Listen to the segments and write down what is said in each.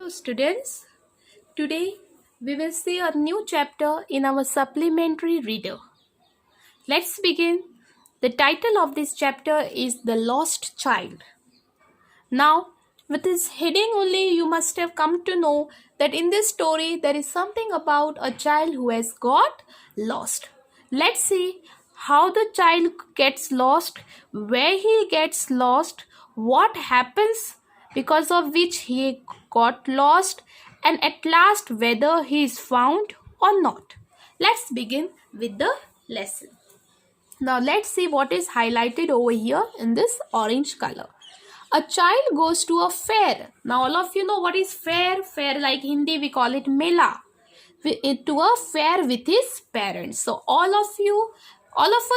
Hello students, today we will see a new chapter in our supplementary reader. Let's begin. The title of this chapter is The Lost Child. Now, with this heading only, you must have come to know that in this story there is something about a child who has got lost. Let's see how the child gets lost, where he gets lost, what happens because of which he got lost, and at last whether he is found or not. Let's begin with the lesson. Now let's see what is highlighted over here in this orange color. A child goes to a fair. Now all of you know what is fair. Fair, like Hindi we call it mela. To a fair with his parents. So all of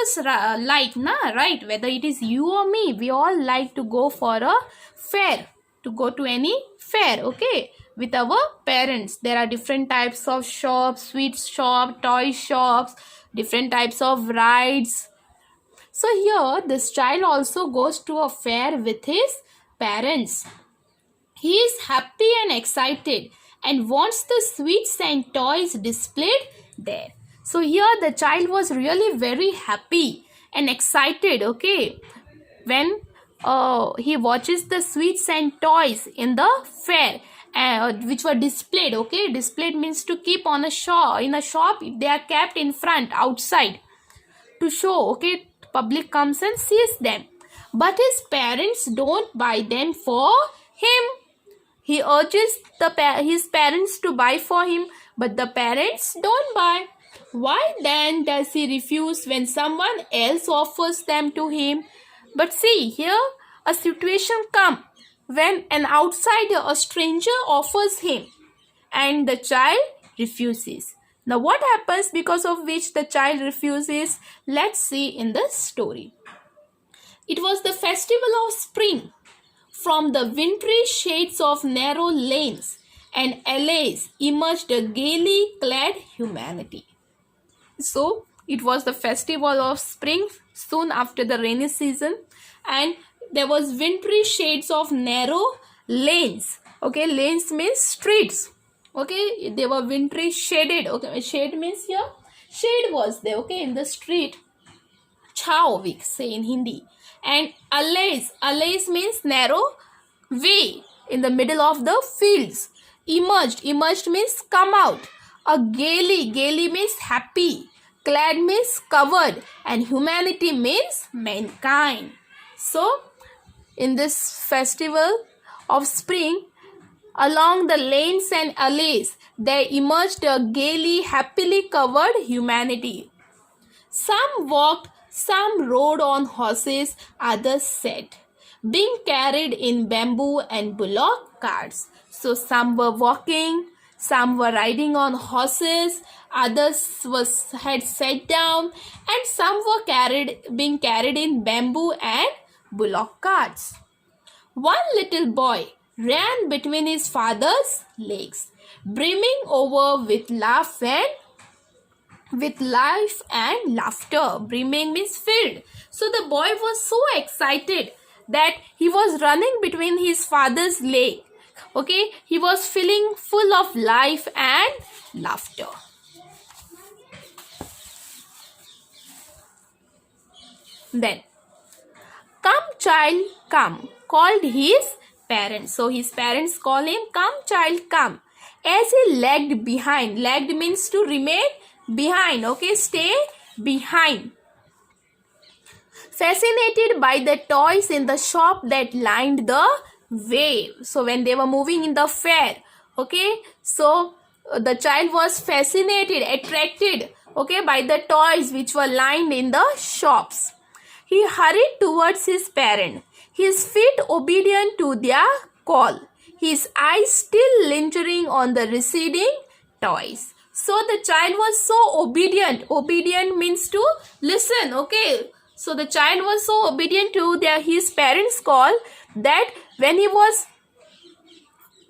us like, right? Whether it is you or me, we all like to go for a fair. To go to any fair, okay? With our parents. There are different types of shops, sweet shop, toy shops, different types of rides. So here this child also goes to a fair with his parents. He is happy and excited and wants the sweets and toys displayed there. So here the child was really very happy and excited, okay, when he watches the sweets and toys in the fair. Which were displayed, okay. Displayed means to keep on a shop. In a shop they are kept in front, outside, to show, okay. Public comes and sees them, but his parents don't buy them for him. He urges his parents to buy for him, but the parents don't buy. Why then does he refuse when someone else offers them to him? But see, here a situation comes when an outsider, a stranger, offers him and the child refuses. Now what happens because of which the child refuses? Let's see in the story. It was the festival of spring. From the wintry shades of narrow lanes and alleys emerged a gaily clad humanity. So it was the festival of spring soon after the rainy season, and there was wintry shades of narrow lanes. Okay, lanes means streets. Okay, they were wintry shaded. Okay, shade means here shade was there, okay, in the street. Chao we say in Hindi. And alleys means narrow way in the middle of the fields. Emerged means come out. A gaily means happy. Clad means covered, and humanity means mankind. So in this festival of spring, along the lanes and alleys, there emerged a gaily, happily covered humanity. Some walked, some rode on horses, others sat, being carried in bamboo and bullock carts. So some were walking, some were riding on horses, others had sat down, and some were being carried in bamboo and bullock carts. One little boy ran between his father's legs, brimming over with life and laughter. Brimming means filled. So the boy was so excited that he was running between his father's leg. Okay, he was feeling full of life and laughter. Then, "Come, child, come," called his parents. So his parents call him, "Come, child, come." As he lagged behind. Lagged means to remain behind. Okay, stay behind. Fascinated by the toys in the shop that lined the way. So when they were moving in the fair, okay, so the child was fascinated, attracted, okay, by the toys which were lined in the shops. He hurried towards his parent, his feet obedient to their call, his eyes still lingering on the receding toys. So the child was so obedient. Obedient means to listen, okay. So the child was so obedient to his parents' call that when he was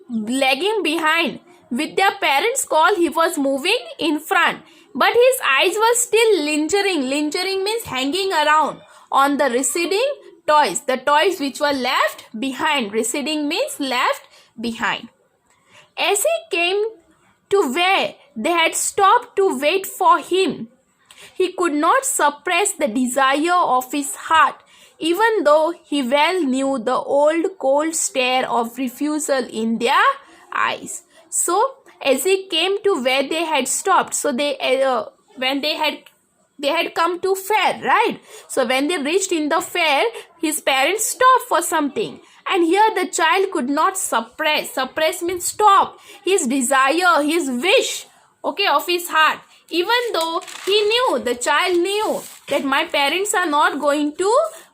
lagging behind with their parents' call, he was moving in front. But his eyes were still lingering. Lingering means hanging around on the receding toys. The toys which were left behind. Receding means left behind. As he came to where they had stopped to wait for him, he could not suppress the desire of his heart, even though he well knew the old cold stare of refusal in their eyes. So, as he came to where they had stopped, so when they had come to fair, right? So when they reached in the fair, his parents stopped for something, and here the child could not suppress means stop his desire, his wish, okay, of his heart, even though the child knew that my parents are not going to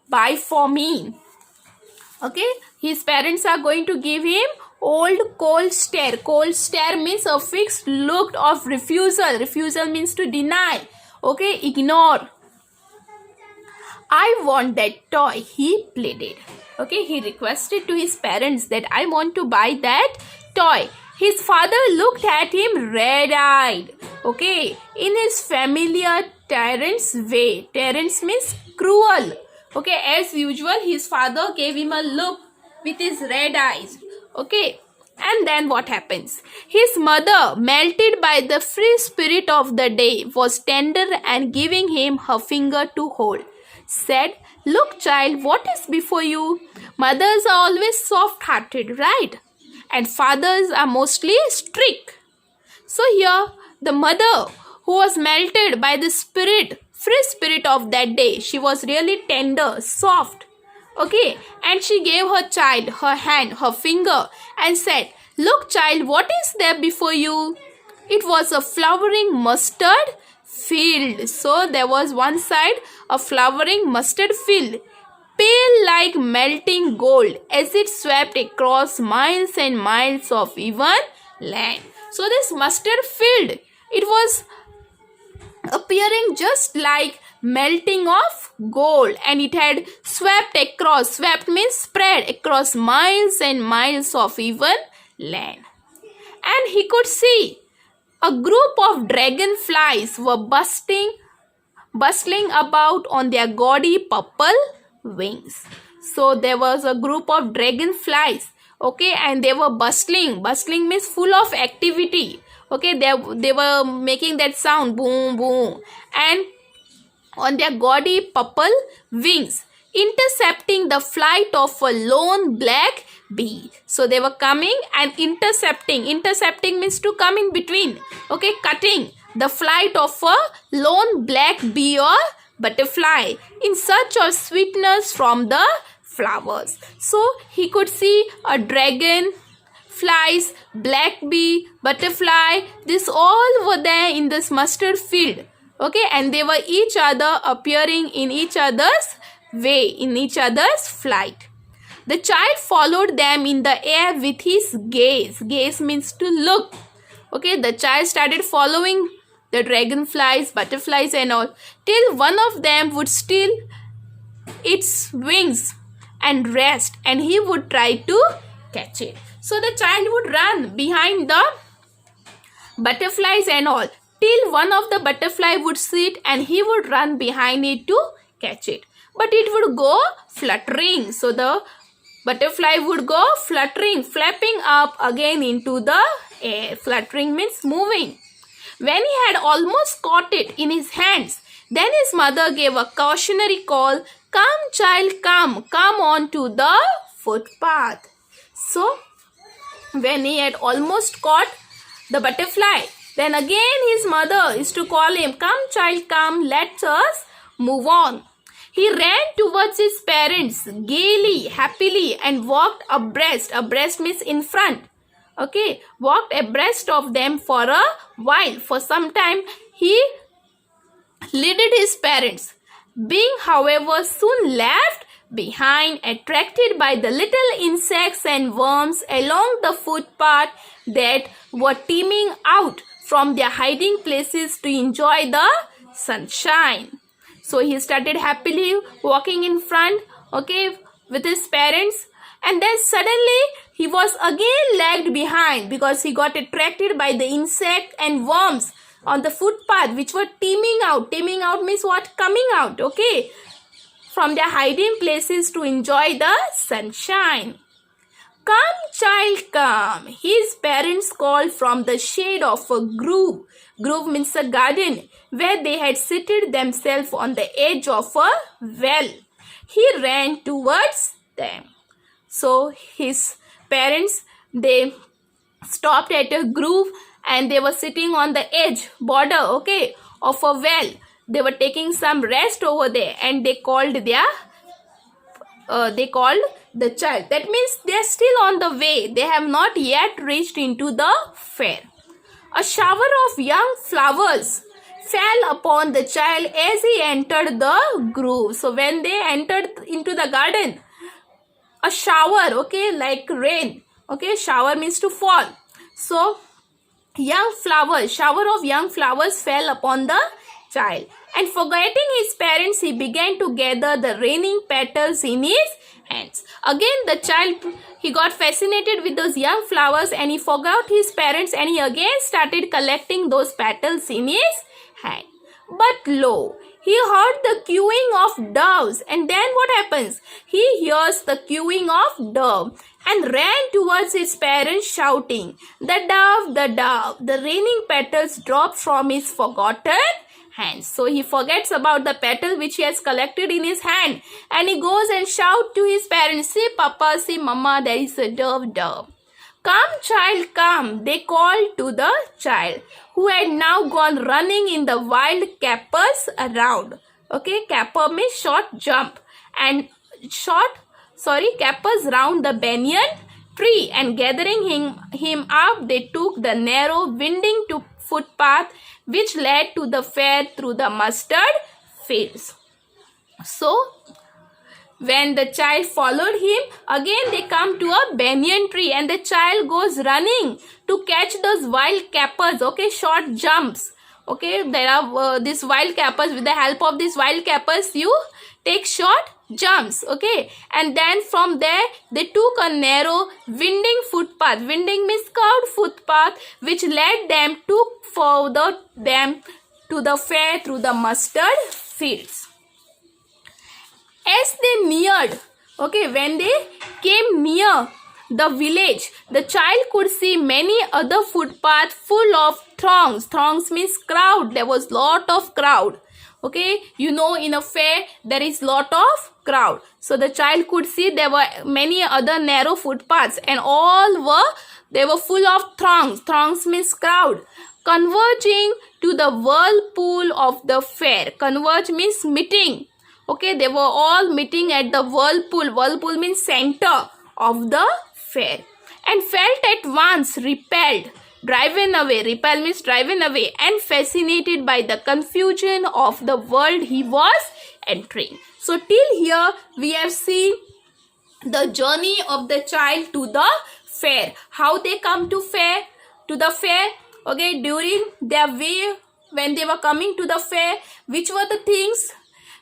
buy for me, okay, his parents are going to give him old cold stare means a fixed look of refusal means to deny, okay, ignore. I want that toy, he pleaded. Okay, he requested to his parents that I want to buy that toy. His father looked at him red-eyed, okay, in his familiar tyrant's way. Tyrant means cruel. Okay, as usual, his father gave him a look with his red eyes. Okay, and then what happens? His mother, melted by the free spirit of the day, was tender and giving him her finger to hold, said, "Look, child, what is before you?" Mothers are always soft-hearted, right? And fathers are mostly strict. So here, the mother who was melted by the free spirit of that day, she was really tender, soft. Okay, and she gave her child her hand, her finger, and said, "Look, child, what is there before you?" It was a flowering mustard field. So there was one side a flowering mustard field, pale like melting gold, as it swept across miles and miles of even land. So this mustard field, it was appearing just like melting of gold, and it had swept means spread across miles and miles of even land. And he could see a group of dragonflies were bustling about on their gaudy purple wings. So there was a group of dragonflies, okay, and they were bustling means full of activity, okay, they were making that sound, boom boom, and on their gaudy purple wings, intercepting the flight of a lone black bee. So they were coming and intercepting means to come in between, okay, cutting the flight of a lone black bee or butterfly in search of sweetness from the flowers. So he could see a dragon, flies, black bee, butterfly, this all were there in this mustard field, okay, and they were each other appearing in each other's way, in each other's flight. The child followed them in the air with his gaze. Gaze means to look, okay, the child started following the dragonflies, butterflies and all, till one of them would steal its wings and rest, and he would try to catch it. So the child would run behind the butterflies and all, till one of the butterfly would sit, and he would run behind it to catch it. But it would go fluttering. So the butterfly would go fluttering, flapping up again into the air. Fluttering means moving. When he had almost caught it in his hands, then his mother gave a cautionary call, "Come, child, come on to the footpath." So, when he had almost caught the butterfly, then again his mother is to call him, "Come, child, come, let us move on." He ran towards his parents gaily, happily, and walked abreast. Abreast means in front. Okay, walked abreast of them for a while. For some time, he leaded his parents. Being, however, soon left behind, attracted by the little insects and worms along the footpath that were teeming out from their hiding places to enjoy the sunshine. So he started happily walking in front, okay, with his parents, and then suddenly he was again lagged behind because he got attracted by the insect and worms on the footpath which were teeming out. Teeming out means what? Coming out, okay, from their hiding places to enjoy the sunshine. "Come, child, come." His parents called from the shade of a grove. Grove means a garden, where they had seated themselves on the edge of a well. He ran towards them. So his parents, they stopped at a grove and they were sitting on the edge, border, okay, of a well. They were taking some rest over there, and they called the child. That means they are still on the way. They have not yet reached into the fair. A shower of young flowers fell upon the child as he entered the grove. So when they entered into the garden, a shower, okay, like rain, okay, shower means to fall. So shower of young flowers fell upon the child, and forgetting his parents, he began to gather the raining petals in his hands. Again the child, he got fascinated with those young flowers, and he forgot his parents, and he again started collecting those petals in his hand. But lo, he heard the cooing of doves, and then what happens? He hears the cooing of dove and ran towards his parents shouting, "The dove, the dove." The raining petals dropped from his forgotten hands. So he forgets about the petal which he has collected in his hand, and he goes and shouts to his parents, "See Papa, see Mama, there is a dove, dove." "Come, child, come," they called to the child, who had now gone running in the wild capers around. Okay, caper means short jump, and capers round the banyan tree, and gathering him up, they took the narrow winding footpath which led to the fair through the mustard fields. So when the child followed him, again they come to a banyan tree, and the child goes running to catch those wild capers, okay, short jumps. Okay, there are these wild capers. With the help of these wild capers, you take short jumps, okay, and then from there they took a narrow winding footpath. Winding means curved footpath, which led them to the fair through the mustard fields. As they neared, okay, when they came near the village, the child could see many other footpaths full of throngs. Throngs means crowd. There was lot of crowd. Okay, you know, in a fair there is lot of crowd. So the child could see there were many other narrow footpaths, and they were full of throngs. Throngs means crowd, converging to the whirlpool of the fair. Converge means meeting. Okay, they were all meeting at the whirlpool. Whirlpool means center of the fair, and felt at once repelled, driven away. Repel means driven away, and fascinated by the confusion of the world he was entering. So till here we have seen the journey of the child to the fair. How they come to the fair. Okay, during their way, when they were coming to the fair, which were the things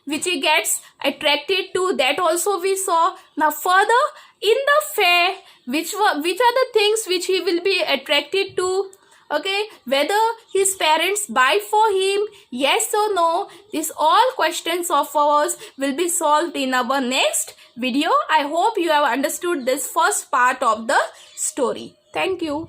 which he gets attracted to, that also we saw. Now further in the fair, which are the things which he will be attracted to, okay, whether his parents buy for him, yes or no, these all questions of ours will be solved in our next video. I hope you have understood this first part of the story. Thank you.